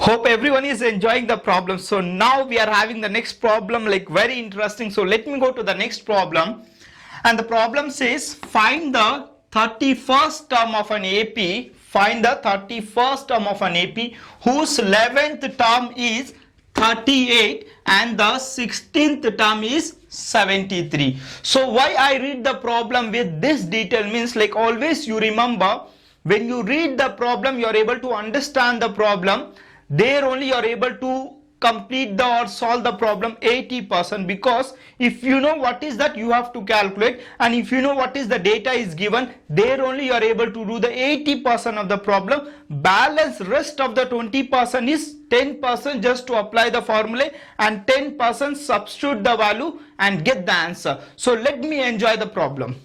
Hope everyone is enjoying the problem. So now we are having the next problem, like very interesting. So let me go to the next problem. And the problem says find the 31st term of an AP. Find the 31st term of an AP whose 11th term is 38 and the 16th term is 73. So why I read the problem with this detail means, like always you remember, when you read the problem you are able to understand the problem. There only you are able to complete the or solve the problem 80%, because if you know what is that you have to calculate, and if you know what is the data is given, there only you are able to do the 80% of the problem. Balance rest of the 20% is 10% just to apply the formula, and 10% substitute the value and get the answer. So let me enjoy the problem.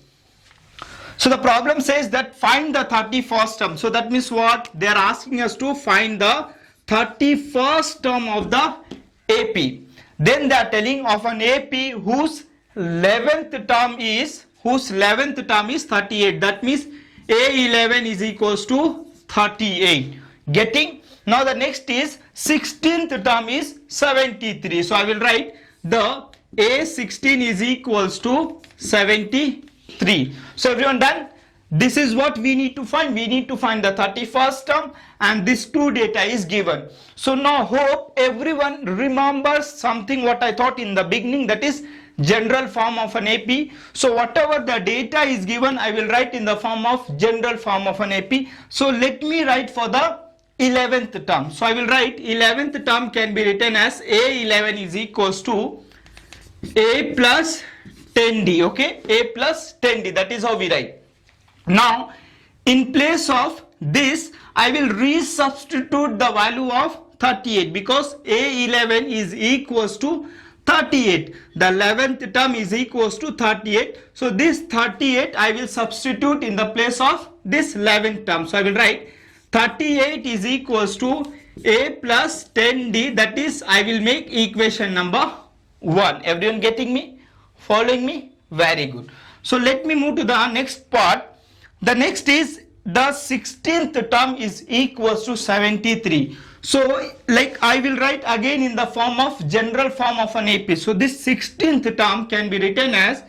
So the problem says that find the 31st term. So that means what they are asking us to find the 31st term of the AP. Then they are telling of an AP whose 11th term is 38. That means A11 is equals to 38. Getting? Now the next is 16th term is 73. So I will write the A16 is equals to 73. So everyone done? This is what we need to find. We need to find the 31st term, and this two data is given. So now hope everyone remembers something what I thought in the beginning, that is general form of an AP. So whatever the data is given, I will write in the form of general form of an AP. So let me write for the 11th term. So I will write 11th term can be written as A11 is equals to A plus 10D. Okay, A plus 10D. That is how we write. Now in place of this I will resubstitute the value of 38, because A11 is equals to 38. The 11th term is equals to 38. So this 38 I will substitute in the place of this 11th term. So I will write 38 is equals to A plus 10D. That is, I will make equation number 1. Everyone getting me? Following me? Very good. So let me move to the next part. The next is the 16th term is equals to 73. So like I will write again in the form of general form of an AP. So this 16th term can be written as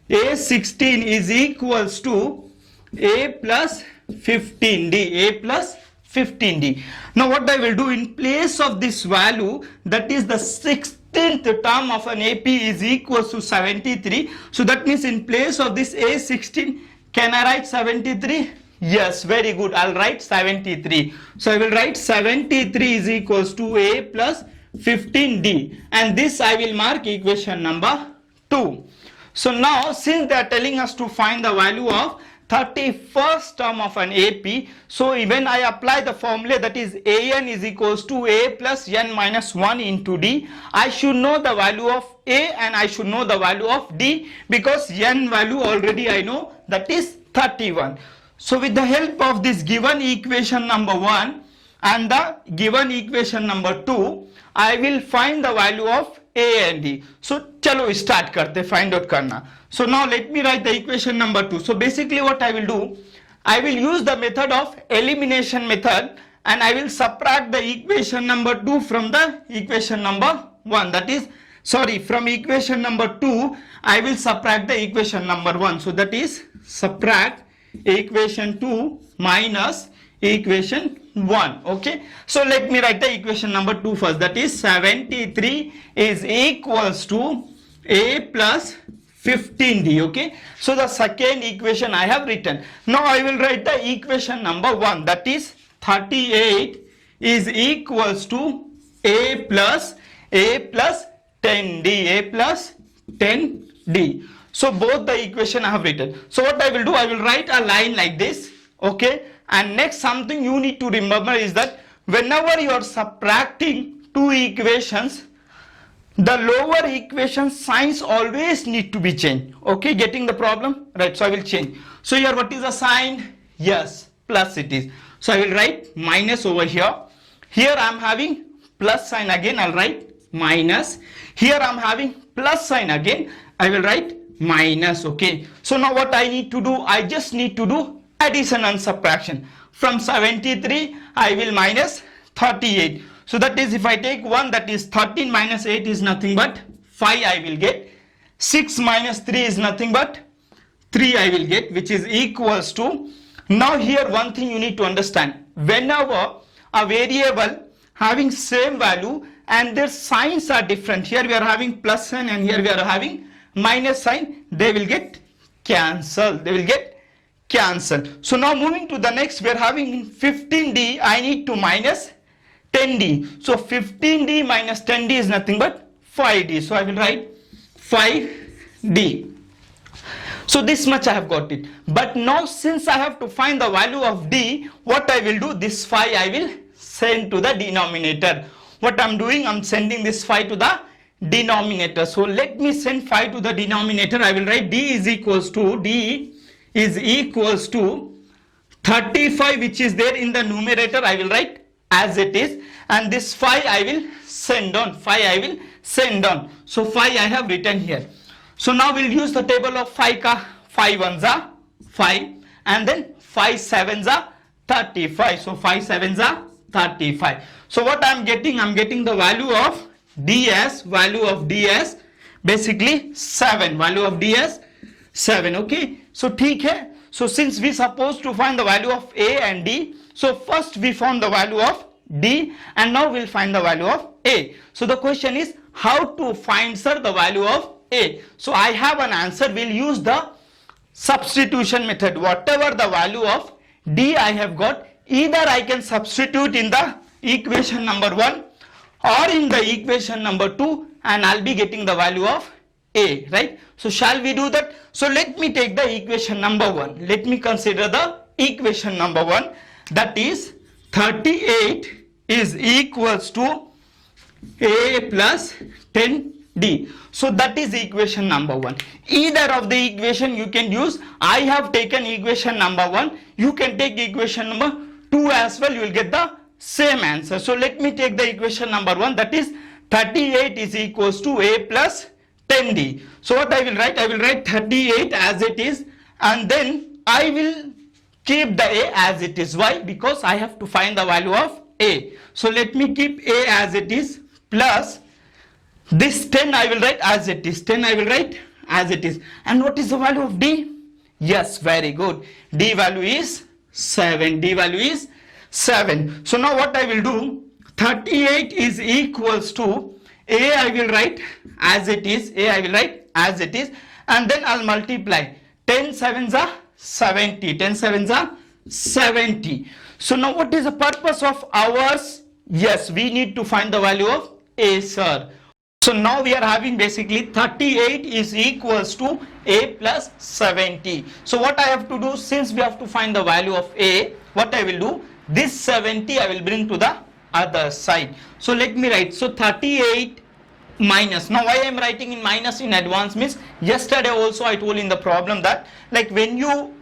A16 is equals to A plus 15D. A plus 15D. Now what I will do, in place of this value, that is the 16th term of an AP is equals to 73. So that means in place of this A16, can I write 73? Yes, very good. I'll write 73. So I will write 73 is equals to A plus 15D. And this I will mark equation number 2. So now since they are telling us to find the value of 31st term of an AP, so when I apply the formula, that is AN is equals to A plus N minus 1 into D, I should know the value of A and I should know the value of D, because N value already I know, that is 31. So with the help of this given equation number 1 and the given equation number 2, I will find the value of A and D. So chalo start karte, find out karna. So now let me write the equation number 2. So basically what I will do, I will use the method of elimination method, and I will subtract the equation number 2 from the equation number 1. That is, sorry, from equation number 2 I will subtract the equation number 1. So that is, subtract equation 2 minus equation 1. Okay, so let me write the equation number 2 first. That is 73 is equals to A plus 15D. Okay, so the second equation I have written. Now I will write the equation number 1. That is 38 is equals to A plus 10D. A plus 10D. So both the equation I have written. So what I will do, I will write a line like this. Okay, and next something you need to remember is that whenever you are subtracting two equations, the lower equation signs always need to be changed. Okay, getting the problem? Right, so I will change. So here what is the sign? Yes, plus it is. So I will write minus over here. Here I am having plus sign again, I'll write minus. Here I am having plus sign again, I will write minus. Okay, so now what I need to do, I just need to do addition and subtraction. From 73 I will minus 38. So that is, if I take 1, that is 13 minus 8 is nothing but 5 I will get. 6 minus 3 is nothing but 3 I will get, which is equals to. Now here one thing you need to understand. Whenever a variable having same value and their signs are different, here we are having plus sign and here we are having minus sign, they will get cancelled. They will get cancelled. So now moving to the next, we are having 15D, I need to minus 10D. So 15D minus 10D is nothing but 5D. So I will write 5D. So this much I have got it. But now since I have to find the value of D, what I will do, this 5 I will send to the denominator. What I'm doing, I'm sending this 5 to the denominator. So let me send 5 to the denominator. I will write D is equals to 35, which is there in the numerator. I will write as it is, and this 5 I will send on. 5 I will send on. So 5 I have written here. So now we'll use the table of 5 ka. 5 ones are 5 and then 5 sevens are 35. So 5 sevens are 35. So what I'm getting the value of DS, basically 7, value of DS 7. Okay, so ठीक है. So since we supposed to find the value of A and D, so first we found the value of D and now we'll find the value of A. So the question is how to find, sir, the value of A. So I have an answer. We'll use the substitution method. Whatever the value of D I have got, either I can substitute in the equation number 1 or in the equation number 2 and I'll be getting the value of A, right? So shall we do that? So let me take the equation number 1. Let me consider the equation number 1, that is 38 is equals to A plus 10D. So that is equation number 1. Either of the equation you can use. I have taken equation number 1. You can take equation number 2 as well. You will get the same answer. So let me take the equation number 1, that is 38 is equals to A plus 10D. So what I will write? I will write 38 as it is and then I will keep the A as it is. Why? Because I have to find the value of A. So let me keep A as it is plus this 10 I will write as it is. 10 I will write as it is. And what is the value of D? Yes, very good. D value is 7. D value is 7. So now what I will do, 38 is equals to A I will write as it is. A I will write as it is and then I'll multiply. 10 sevens are 70. 10 sevens are 70. So now what is the purpose of ours? Yes, we need to find the value of A, sir. So now we are having basically 38 is equals to A plus 70. So what I have to do, since we have to find the value of A, what I will do, this 70 I will bring to the other side. So let me write, so 38 minus, now why I am writing in minus in advance means, yesterday also I told in the problem that like when you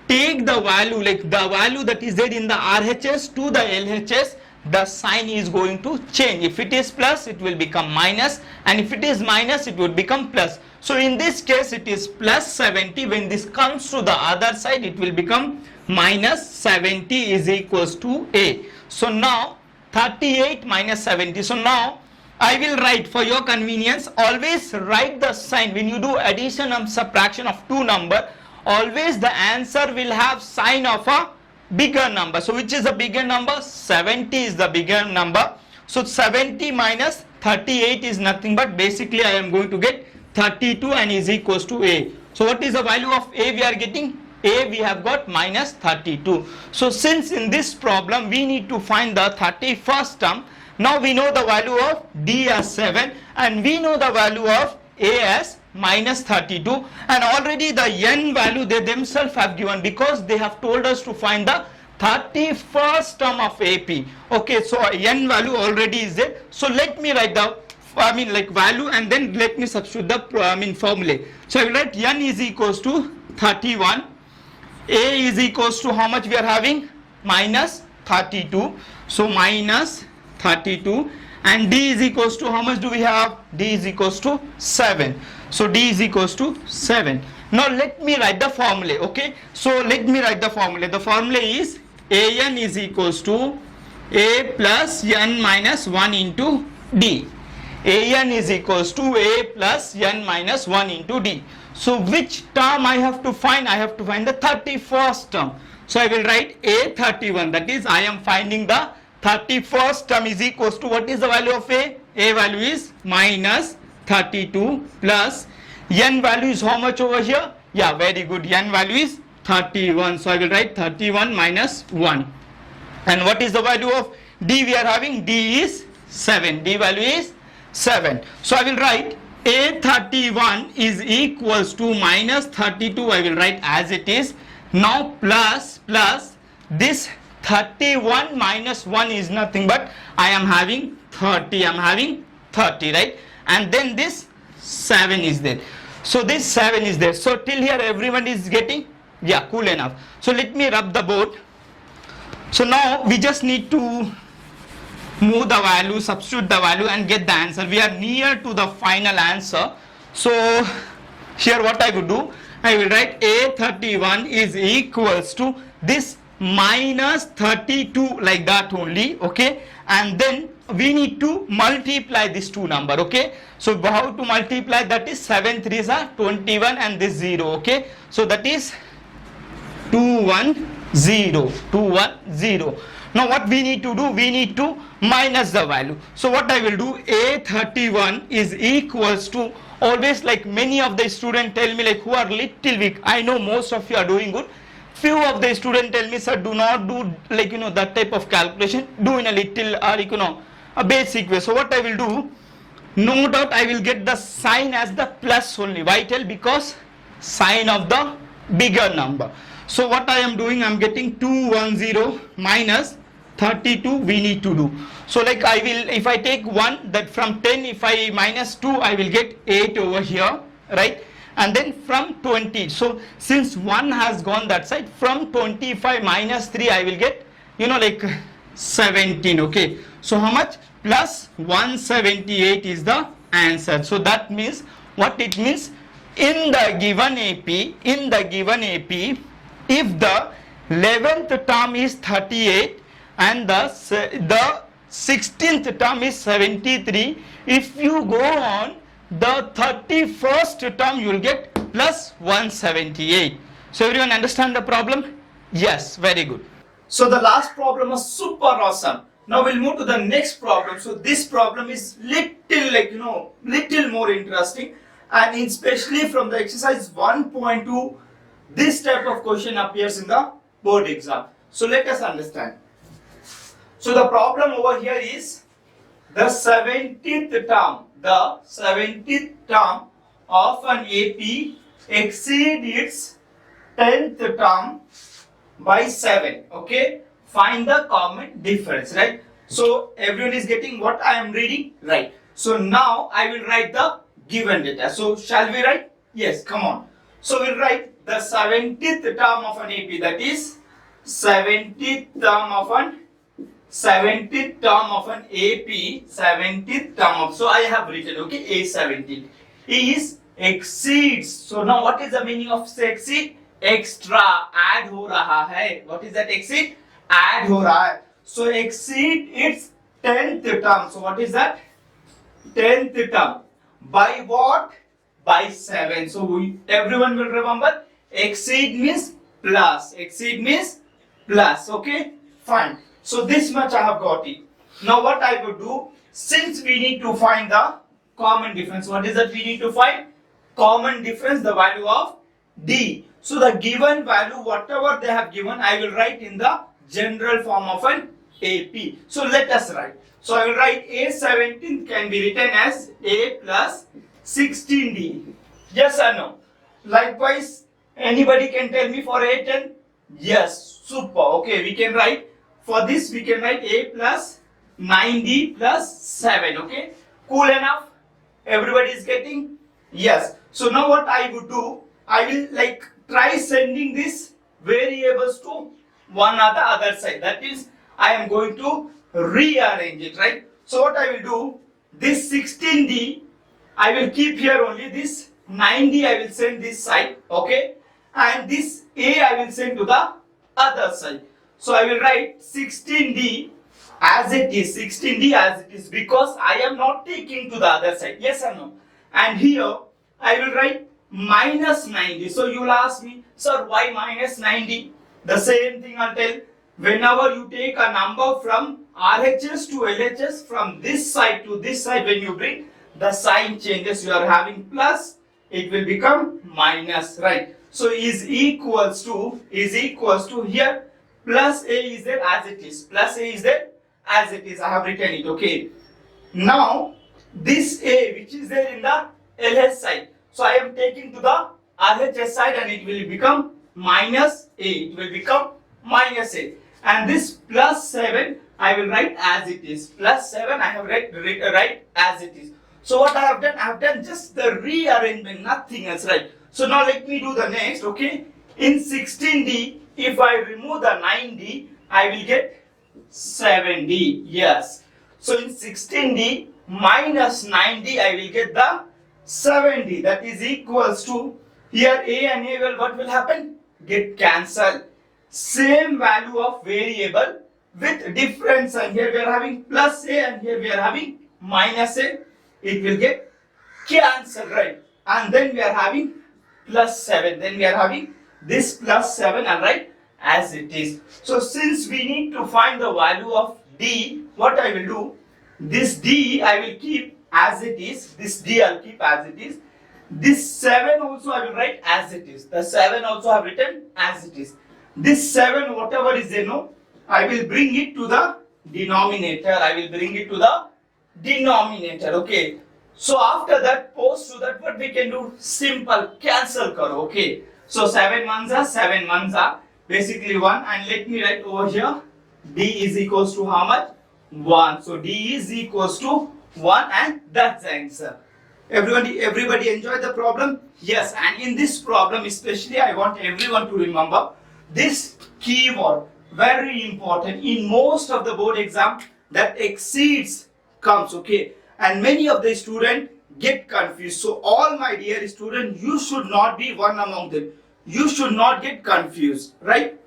take the value, like the value that is there in the RHS to the LHS, the sign is going to change. If it is plus, it will become minus, and if it is minus, it would become plus. So in this case it is plus 70. When this comes to the other side, it will become minus 70 is equals to A. So now 38 minus 70. So now I will write, for your convenience, always write the sign when you do addition and subtraction of two numbers. Always the answer will have sign of a bigger number. So which is the bigger number? 70 is the bigger number. So 70 minus 38 is nothing but basically I am going to get 32 and is equals to A. So what is the value of A we are getting? A we have got minus 32. So since in this problem we need to find the 31st term, now we know the value of D as 7 and we know the value of A as minus 32, and already the n value they themselves have given because they have told us to find the 31st term of AP. Okay, so n value already is there. So let me write the value and then let me substitute the formula. So I will write n is equals to 31, A is equals to how much we are having? Minus 32. So minus 32, and D is equals to how much do we have? D is equals to 7. So D is equals to 7. Now let me write the formula. Okay, so let me write the formula. The formula is AN is equals to a plus n minus 1 into d. an is equals to a plus n minus 1 into d. So which term I have to find? I have to find the 31st term. So I will write a31, that is I am finding the 31st term is equals to, what is the value of a? A value is minus 32 plus n value is how much over here? Yeah, very good, n value is 31. So I will write 31 minus 1. And what is the value of d we are having? D is 7. D value is 7. So I will write a31 is equals to minus 32. I will write as it is. Now plus this 31 minus 1 is nothing but I am having 30. I am having 30, right? And then this 7 is there. So this 7 is there. So till here everyone is getting, yeah, cool enough. So let me rub the board. So now we just need to move the value, substitute the value and get the answer. We are near to the final answer. So here what I would do, I will write a31 is equals to this minus 32, like that only, okay? And then we need to multiply this two number, okay? So how to multiply? That is 7 3s are 21 and this 0, okay? So that is 210. Now what we need to do? We need to minus the value. So what I will do, a31 is equals to, always like many of the students tell me, like who are little weak, I know most of you are doing good, few of the students tell me, sir, do not do like that type of calculation, do in a little or a basic way. So what I will do, no doubt I will get the sign as the plus only. Why tell? Because sign of the bigger number. So what I am doing, I am getting 210 minus 32 we need to do. So like I will, if I take 1, that from 10 if I minus 2 I will get 8 over here, right? And then from 20, so since 1 has gone that side, from 25 minus 3 I will get like 17, okay? So how much? Plus 178 is the answer. So that means, what it means, in the given AP, if the 11th term is 38 and the 16th term is 73, if you go on the 31st term you will get plus 178. So everyone understand the problem? Yes, very good. So the last problem was super awesome. Now we'll move to the next problem. So this problem is little more interesting, and especially from the exercise 1.2, this type of question appears in the board exam. So let us understand. So the problem over here is the 70th term of an AP exceed its 10th term by 7, okay? Find the common difference, right? So everyone is getting what I am reading, right? So now I will write the given data. So shall we write? Yes, come on. So we'll write the 70th term of an AP, that is 70th term of an AP, 70th term of, so I have written, okay, A17 is exceeds. So now what is the meaning of exceed? Extra, add ho raha hai. What is that exceed? Add ho raha hai. So exceed its 10th term. So what is that? 10th term. By what? By 7. So everyone will remember, exceed means plus. Exceed means plus. Okay, fine. So this much I have got it. Now what I would do, since we need to find the common difference. What is that we need to find? Common difference, the value of D. So the given value, whatever they have given, I will write in the general form of an AP. So let us write. So I will write A17 can be written as A plus 16D. Yes or no? Likewise, anybody can tell me for A10? Yes, super. Okay, we can write, for this we can write A plus 9D plus 7. Okay, cool enough? Everybody is getting? Yes. So now what I would do, I will try sending these variables to one or the other side. That is, I am going to rearrange it, right? So what I will do, this 16D I will keep here only, this 9D I will send this side, okay, and this A I will send to the other side. So I will write 16D as it is, 16D as it is, because I am not taking to the other side. Yes or no? And here I will write minus 90. So you will ask me, sir, why minus 90? The same thing I'll tell. Whenever you take a number from RHS to LHS, from this side to this side, when you bring, the sign changes. You are having plus, it will become minus, right? So is equals to here, plus A is there as it is, plus A is there as it is. I have written it, okay. Now this A which is there in the LH side, so I am taking to the RHS side and it will become minus A. It will become minus A. And this plus 7 I will write as it is. Plus 7 I have write as it is. So what I have done? I have done just the rearrangement, nothing else, right? So now let me do the next, okay? In 16D, if I remove the 9D, I will get 7D. Yes. So in 16D minus 9D, I will get the 7D. That is equals to, here A and A will, what will happen? Get cancelled. Same value of variable with difference, and here we are having plus A and here we are having minus A. It will get cancelled, right? And then we are having plus 7. Then we are having this plus 7 and write as it is. So since we need to find the value of D, what I will do, this D I will keep as it is. This D I will keep as it is. This 7 also I will write as it is. The 7 also I have written as it is. This 7 whatever is there, no, I will bring it to the denominator. I will bring it to the denominator, okay. So after that, post to that, what we can do? Simple cancel karo, okay. So 7 ones are 7 ones are basically 1, and let me write over here D is equals to how much? 1. So D is equals to 1, and that's the answer. Everybody enjoy the problem? Yes. And in this problem especially, I want everyone to remember this keyword, very important. In most of the board exam, that exceeds comes, okay, and many of the students get confused. So all my dear students, you should not be one among them. You should not get confused, right?